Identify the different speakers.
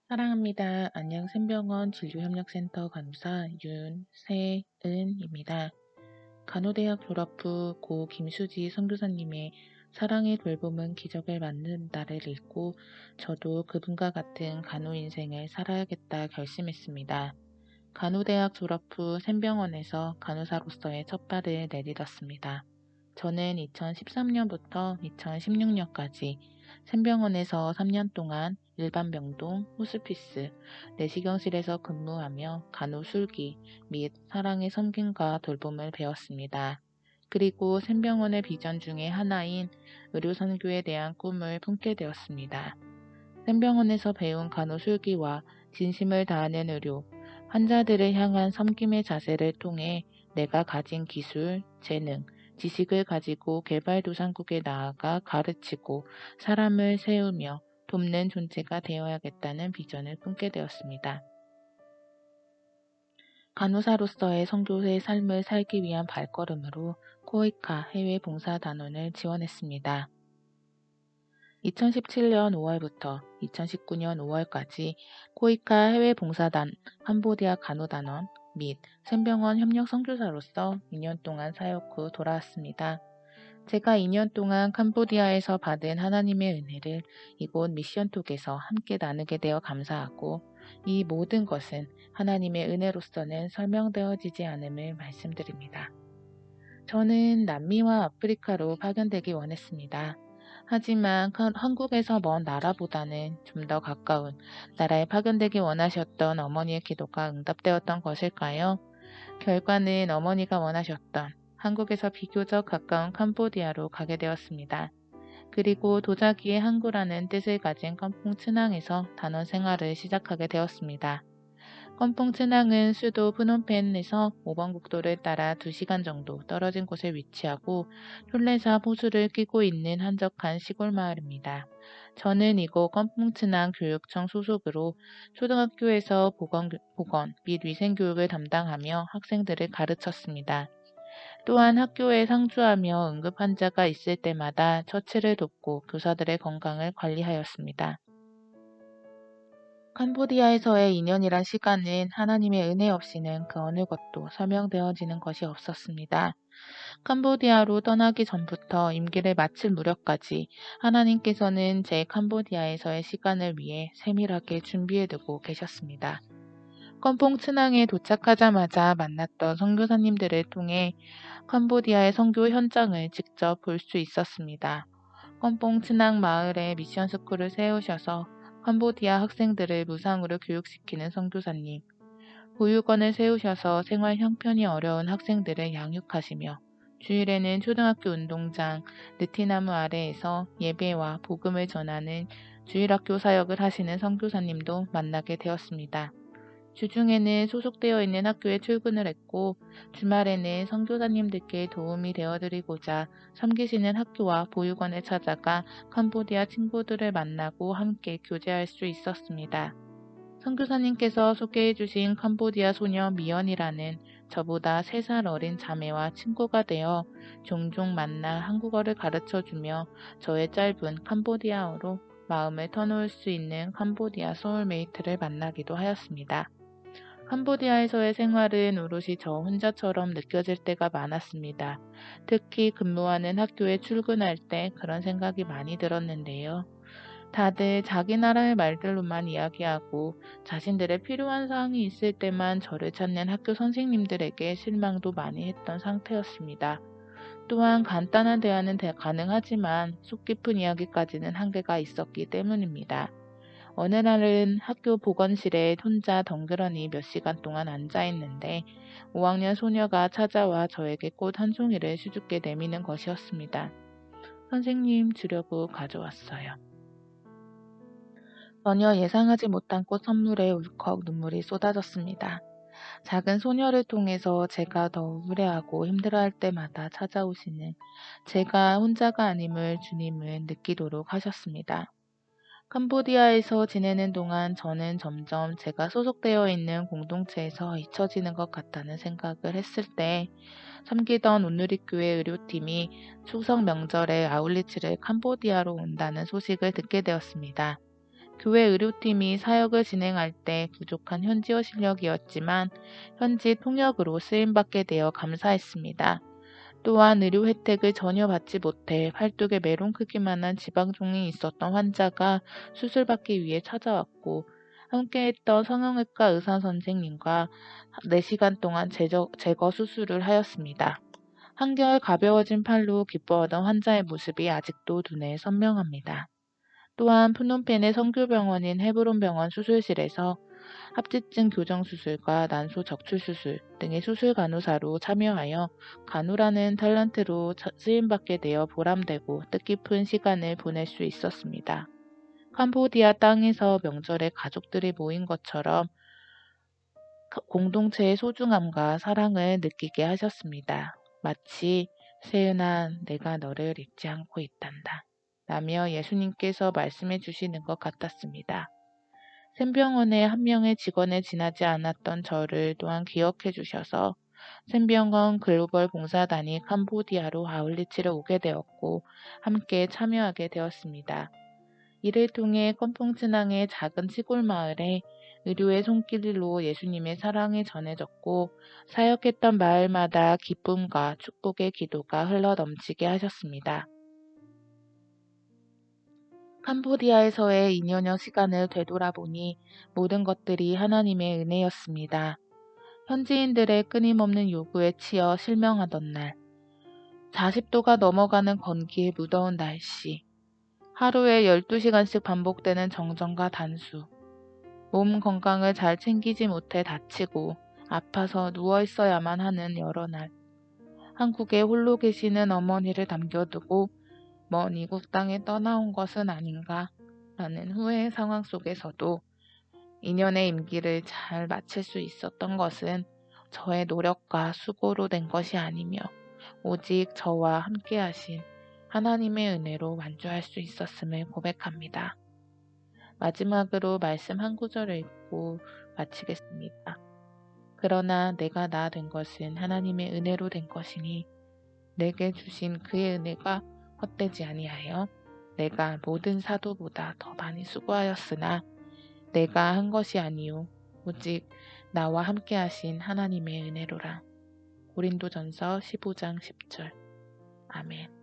Speaker 1: 사랑합니다. 안양샘병원 진료협력센터 간호사 윤세은입니다. 간호대학 졸업 후 고 김수지 선교사님의 사랑의 돌봄은 기적을 만든다를 읽고 저도 그분과 같은 간호 인생을 살아야겠다 결심했습니다. 간호대학 졸업 후 샘병원에서 간호사로서의 첫 발을 내딛었습니다. 저는 2013년부터 2016년까지 샘병원에서 3년 동안 일반 병동, 호스피스, 내시경실에서 근무하며 간호술기 및 사랑의 섬김과 돌봄을 배웠습니다. 그리고 샘병원의 비전 중에 하나인 의료선교에 대한 꿈을 품게 되었습니다. 샘병원에서 배운 간호술기와 진심을 다하는 의료, 환자들을 향한 섬김의 자세를 통해 내가 가진 기술, 재능, 지식을 가지고 개발도상국에 나아가 가르치고 사람을 세우며 돕는 존재가 되어야겠다는 비전을 품게 되었습니다. 간호사로서의 선교의 삶을 살기 위한 발걸음으로 코이카 해외 봉사단원을 지원했습니다. 2017년 5월부터 2019년 5월까지 코이카 해외 봉사단 캄보디아 간호단원 및 샘병원 협력 선교사로서 2년 동안 사역 후 돌아왔습니다. 제가 2년 동안 캄보디아에서 받은 하나님의 은혜를 이곳 미션톡에서 함께 나누게 되어 감사하고 이 모든 것은 하나님의 은혜로서는 설명되어지지 않음을 말씀드립니다. 저는 남미와 아프리카로 파견되기 원했습니다. 하지만 한국에서 먼 나라보다는 좀 더 가까운 나라에 파견되기 원하셨던 어머니의 기도가 응답되었던 것일까요? 결과는 어머니가 원하셨던 한국에서 비교적 가까운 캄보디아로 가게 되었습니다. 그리고 도자기의 항구라는 뜻을 가진 컴퐁 츠낭에서 단원 생활을 시작하게 되었습니다. 컴퐁 츠낭은 수도 프놈펜에서 5번 국도를 따라 2시간 정도 떨어진 곳에 위치하고 촐레사 호수를 끼고 있는 한적한 시골 마을입니다. 저는 이곳 컴퐁 츠낭 교육청 소속으로 초등학교에서 보건 및 위생교육을 담당하며 학생들을 가르쳤습니다. 또한 학교에 상주하며 응급 환자가 있을 때마다 처치를 돕고 교사들의 건강을 관리하였습니다. 캄보디아에서의 2년이란 시간은 하나님의 은혜 없이는 그 어느 것도 설명되어지는 것이 없었습니다. 캄보디아로 떠나기 전부터 임기를 마칠 무렵까지 하나님께서는 제 캄보디아에서의 시간을 위해 세밀하게 준비해두고 계셨습니다. 컴퐁 츠낭에 도착하자마자 만났던 선교사님들을 통해 캄보디아의 선교 현장을 직접 볼 수 있었습니다. 컴퐁 츠낭 마을에 미션 스쿨을 세우셔서 캄보디아 학생들을 무상으로 교육시키는 선교사님, 보육원을 세우셔서 생활 형편이 어려운 학생들을 양육하시며 주일에는 초등학교 운동장, 느티나무 아래에서 예배와 복음을 전하는 주일학교 사역을 하시는 선교사님도 만나게 되었습니다. 주중에는 소속되어 있는 학교에 출근을 했고 주말에는 선교사님들께 도움이 되어드리고자 섬기시는 학교와 보육원에 찾아가 캄보디아 친구들을 만나고 함께 교제할 수 있었습니다. 선교사님께서 소개해 주신 캄보디아 소녀 미연이라는 저보다 3살 어린 자매와 친구가 되어 종종 만나 한국어를 가르쳐주며 저의 짧은 캄보디아어로 마음을 터놓을 수 있는 캄보디아 소울메이트를 만나기도 하였습니다. 캄보디아에서의 생활은 오롯이 저 혼자처럼 느껴질 때가 많았습니다. 특히 근무하는 학교에 출근할 때 그런 생각이 많이 들었는데요. 다들 자기 나라의 말들로만 이야기하고 자신들의 필요한 사항이 있을 때만 저를 찾는 학교 선생님들에게 실망도 많이 했던 상태였습니다. 또한 간단한 대화는 가능하지만 속 깊은 이야기까지는 한계가 있었기 때문입니다. 어느 날은 학교 보건실에 혼자 덩그러니 몇 시간 동안 앉아 있는데 5학년 소녀가 찾아와 저에게 꽃 한 송이를 수줍게 내미는 것이었습니다. 선생님 주려고 가져왔어요. 전혀 예상하지 못한 꽃 선물에 울컥 눈물이 쏟아졌습니다. 작은 소녀를 통해서 제가 더 우울해하고 힘들어할 때마다 찾아오시는 제가 혼자가 아님을 주님은 느끼도록 하셨습니다. 캄보디아에서 지내는 동안 저는 점점 제가 소속되어 있는 공동체에서 잊혀지는 것 같다는 생각을 했을 때 섬기던 온누리교회 의료팀이 추석 명절에 아울리치를 캄보디아로 온다는 소식을 듣게 되었습니다. 교회 의료팀이 사역을 진행할 때 부족한 현지어 실력이었지만 현지 통역으로 쓰임받게 되어 감사했습니다. 또한 의료 혜택을 전혀 받지 못해 팔뚝에 메론 크기만한 지방종이 있었던 환자가 수술받기 위해 찾아왔고 함께했던 성형외과 의사 선생님과 4시간 동안 제거 수술을 하였습니다. 한결 가벼워진 팔로 기뻐하던 환자의 모습이 아직도 눈에 선명합니다. 또한 푸놈펜의 선교병원인 헤브론 병원 수술실에서 합지증 교정 수술과 난소 적출 수술 등의 수술 간호사로 참여하여 간호라는 탤런트로 쓰임받게 되어 보람되고 뜻깊은 시간을 보낼 수 있었습니다. 캄보디아 땅에서 명절에 가족들이 모인 것처럼 공동체의 소중함과 사랑을 느끼게 하셨습니다. 마치 세은아, 내가 너를 잊지 않고 있단다 라며 예수님께서 말씀해 주시는 것 같았습니다. 샘병원의 한 명의 직원에 지나지 않았던 저를 또한 기억해 주셔서 샘병원 글로벌 봉사단이 캄보디아로 아울리치를 오게 되었고 함께 참여하게 되었습니다. 이를 통해 껌풍치낭의 작은 시골 마을에 의료의 손길로 예수님의 사랑이 전해졌고 사역했던 마을마다 기쁨과 축복의 기도가 흘러넘치게 하셨습니다. 캄보디아에서의 2년여 시간을 되돌아보니 모든 것들이 하나님의 은혜였습니다. 현지인들의 끊임없는 요구에 치여 실명하던 날, 40도가 넘어가는 건기의 무더운 날씨, 하루에 12시간씩 반복되는 정전과 단수, 몸 건강을 잘 챙기지 못해 다치고 아파서 누워있어야만 하는 여러 날, 한국에 홀로 계시는 어머니를 남겨두고 먼 이국 땅에 떠나온 것은 아닌가 라는 후회의 상황 속에서도 2년의 임기를 잘 마칠 수 있었던 것은 저의 노력과 수고로 된 것이 아니며 오직 저와 함께 하신 하나님의 은혜로 완주할 수 있었음을 고백합니다. 마지막으로 말씀 한 구절을 읽고 마치겠습니다. 그러나 내가 나 된 것은 하나님의 은혜로 된 것이니 내게 주신 그의 은혜가 헛되지 아니하여 내가 모든 사도보다 더 많이 수고하였으나 내가 한 것이 아니요 오직 나와 함께 하신 하나님의 은혜로라. 고린도전서 15장 10절. 아멘.